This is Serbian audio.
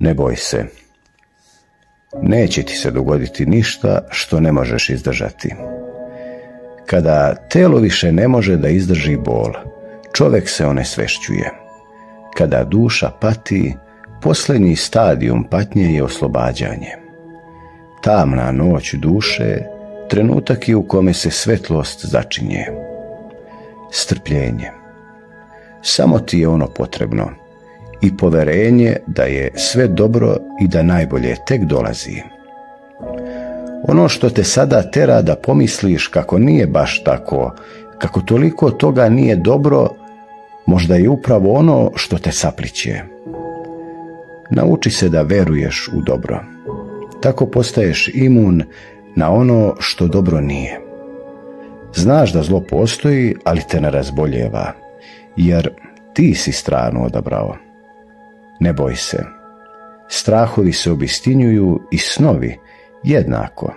Ne boj se. Neće ti se dogoditi ništa što ne možeš izdržati. Kada telo više ne može da izdrži bol, čovjek se onesvešćuje. Kada duša pati, posljednji stadijum patnje je oslobađanje. Tamna noć duše, trenutak je u kome se svetlost začinje. Strpljenje. Samo ti je ono potrebno i poverenje da je sve dobro i da najbolje tek dolazi. Ono što te sada tera da pomisliš kako nije baš tako, kako toliko toga nije dobro, možda je upravo ono što te sapliće. Nauči se da veruješ u dobro. Tako postaješ imun na ono što dobro nije. Znaš da zlo postoji, ali te ne razboljeva, jer ti si stranu odabrao. Ne boj se. Strahovi se obistinjuju i snovi jednako.